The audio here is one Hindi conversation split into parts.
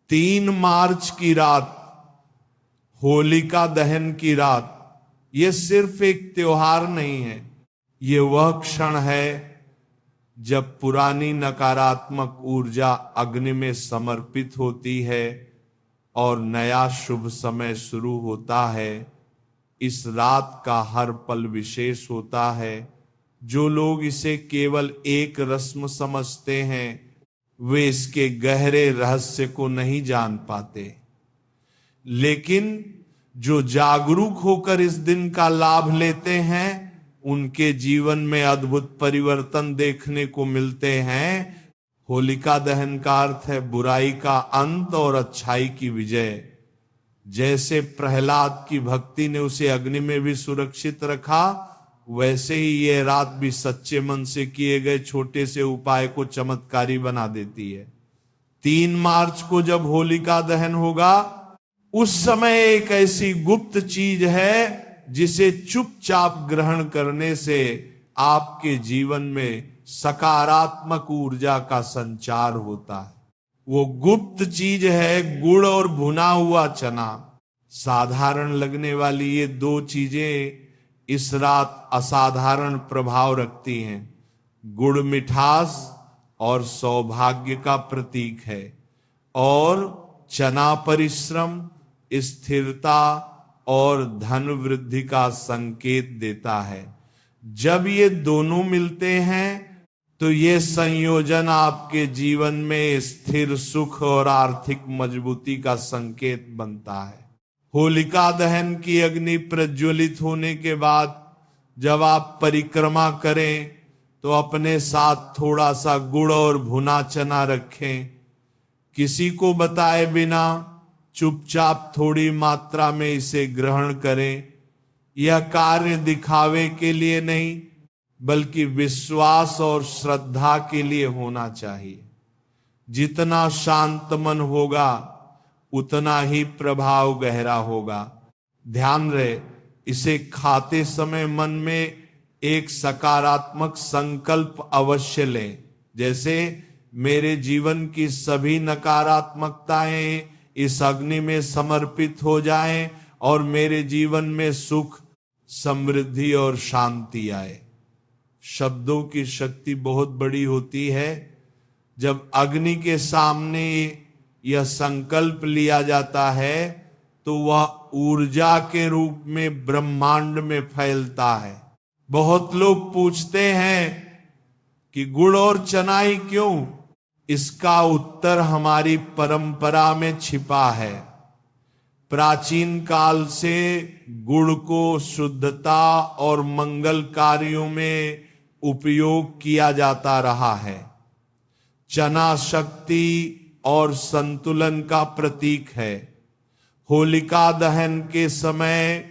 3 मार्च की रात, होलिका दहन की रात, ये सिर्फ एक त्योहार नहीं है, ये वह क्षण है जब पुरानी नकारात्मक ऊर्जा अग्नि में समर्पित होती है और नया शुभ समय शुरू होता है। इस रात का हर पल विशेष होता है। जो लोग इसे केवल एक रस्म समझते हैं, वे इसके गहरे रहस्य को नहीं जान पाते। लेकिन जो जागरूक होकर इस दिन का लाभ लेते हैं, उनके जीवन में अद्भुत परिवर्तन देखने को मिलते हैं। होलिका दहन का अर्थ है बुराई का अंत और अच्छाई की विजय। जैसे प्रहलाद की भक्ति ने उसे अग्नि में भी सुरक्षित रखा, वैसे ही ये रात भी सच्चे मन से किए गए छोटे से उपाय को चमत्कारी बना देती है। 3 मार्च को जब होलिका दहन होगा, उस समय एक ऐसी गुप्त चीज है जिसे चुपचाप ग्रहण करने से आपके जीवन में सकारात्मक ऊर्जा का संचार होता है। वो गुप्त चीज है गुड़ और भुना हुआ चना। साधारण लगने वाली ये 2 चीजें इस रात असाधारण प्रभाव रखती हैं। गुड़ मिठास और सौभाग्य का प्रतीक है, और चना परिश्रम, स्थिरता और धन वृद्धि का संकेत देता है। जब ये दोनों मिलते हैं तो ये संयोजन आपके जीवन में स्थिर सुख और आर्थिक मजबूती का संकेत बनता है। होलिका दहन की अग्नि प्रज्वलित होने के बाद जब आप परिक्रमा करें तो अपने साथ थोड़ा सा गुड़ और भुना चना रखें। किसी को बताए बिना चुपचाप थोड़ी मात्रा में इसे ग्रहण करें। यह कार्य दिखावे के लिए नहीं, बल्कि विश्वास और श्रद्धा के लिए होना चाहिए। जितना शांत मन होगा, उतना ही प्रभाव गहरा होगा। ध्यान रहे, इसे खाते समय मन में एक सकारात्मक संकल्प अवश्य लें, जैसे मेरे जीवन की सभी नकारात्मकताएं इस अग्नि में समर्पित हो जाएं और मेरे जीवन में सुख, समृद्धि और शांति आए। शब्दों की शक्ति बहुत बड़ी होती है। जब अग्नि के सामने यह संकल्प लिया जाता है तो वह ऊर्जा के रूप में ब्रह्मांड में फैलता है। बहुत लोग पूछते हैं कि गुड़ और चना ही क्यों? इसका उत्तर हमारी परंपरा में छिपा है। प्राचीन काल से गुड़ को शुद्धता और मंगल कार्यों में उपयोग किया जाता रहा है। चना शक्ति और संतुलन का प्रतीक है। होलिका दहन के समय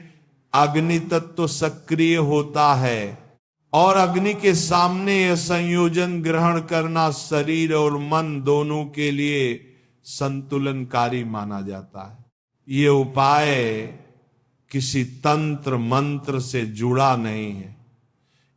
अग्नि तत्व सक्रिय होता है और अग्नि के सामने यह संयोजन ग्रहण करना शरीर और मन दोनों के लिए संतुलनकारी माना जाता है। ये उपाय किसी तंत्र मंत्र से जुड़ा नहीं है।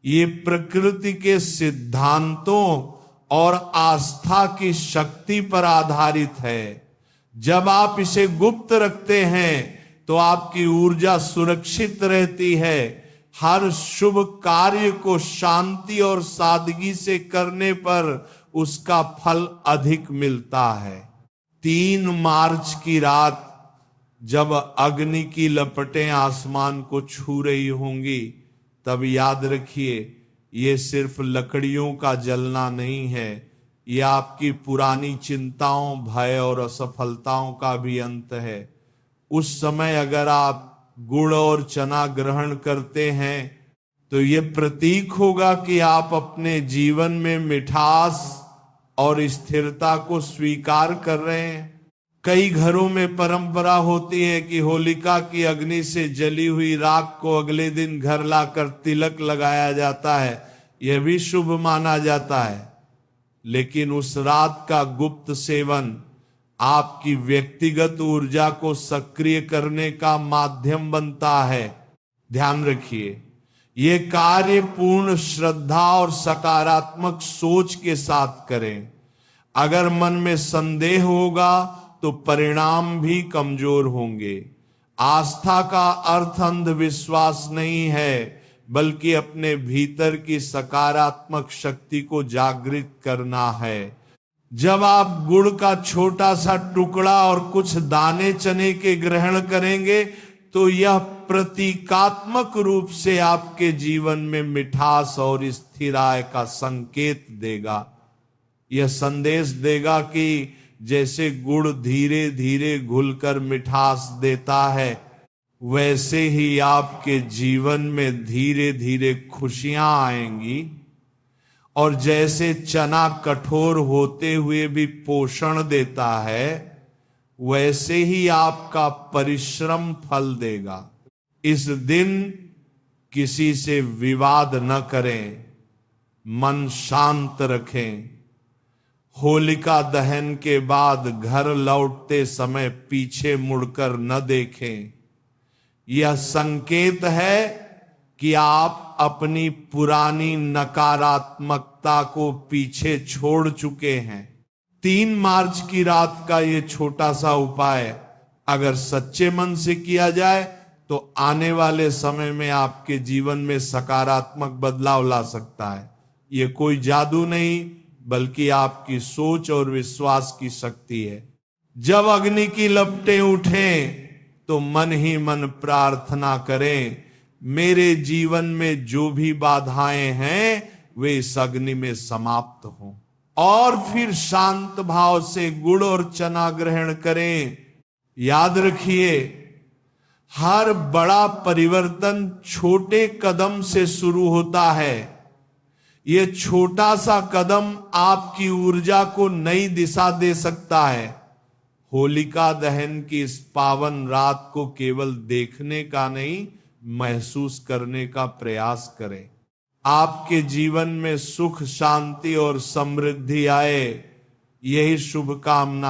ये प्रकृति के सिद्धांतों और आस्था की शक्ति पर आधारित है। जब आप इसे गुप्त रखते हैं तो आपकी ऊर्जा सुरक्षित रहती है। हर शुभ कार्य को शांति और सादगी से करने पर उसका फल अधिक मिलता है। 3 मार्च की रात जब अग्नि की लपटें आसमान को छू रही होंगी, तब याद रखिए, ये सिर्फ लकड़ियों का जलना नहीं है, ये आपकी पुरानी चिंताओं, भय और असफलताओं का भी अंत है। उस समय अगर आप गुड़ और चना ग्रहण करते हैं तो ये प्रतीक होगा कि आप अपने जीवन में मिठास और स्थिरता को स्वीकार कर रहे हैं। कई घरों में परंपरा होती है कि होलिका की अग्नि से जली हुई राख को अगले दिन घर लाकर तिलक लगाया जाता है। यह भी शुभ माना जाता है, लेकिन उस रात का गुप्त सेवन आपकी व्यक्तिगत ऊर्जा को सक्रिय करने का माध्यम बनता है। ध्यान रखिए, ये कार्य पूर्ण श्रद्धा और सकारात्मक सोच के साथ करें। अगर मन में संदेह होगा तो परिणाम भी कमजोर होंगे। आस्था का अर्थ अंधविश्वास नहीं है, बल्कि अपने भीतर की सकारात्मक शक्ति को जागृत करना है। जब आप गुड़ का छोटा सा टुकड़ा और कुछ दाने चने के ग्रहण करेंगे तो यह प्रतीकात्मक रूप से आपके जीवन में मिठास और स्थिराय का संकेत देगा। यह संदेश देगा कि जैसे गुड़ धीरे धीरे घुलकर मिठास देता है, वैसे ही आपके जीवन में धीरे धीरे खुशियां आएंगी। और जैसे चना कठोर होते हुए भी पोषण देता है, वैसे ही आपका परिश्रम फल देगा। इस दिन किसी से विवाद न करें, मन शांत रखें। होलिका दहन के बाद घर लौटते समय पीछे मुड़कर न देखें। यह संकेत है कि आप अपनी पुरानी नकारात्मकता को पीछे छोड़ चुके हैं। 3 मार्च की रात का ये छोटा सा उपाय अगर सच्चे मन से किया जाए तो आने वाले समय में आपके जीवन में सकारात्मक बदलाव ला सकता है। ये कोई जादू नहीं, बल्कि आपकी सोच और विश्वास की शक्ति है। जब अग्नि की लपटें उठें तो मन ही मन प्रार्थना करें, मेरे जीवन में जो भी बाधाएं हैं वे इस अग्नि में समाप्त हों। और फिर शांत भाव से गुड़ और चना ग्रहण करें। याद रखिए, हर बड़ा परिवर्तन छोटे कदम से शुरू होता है। यह छोटा सा कदम आपकी ऊर्जा को नई दिशा दे सकता है। होलिका दहन की इस पावन रात को केवल देखने का नहीं, महसूस करने का प्रयास करें। आपके जीवन में सुख, शांति और समृद्धि आए, यही शुभकामना।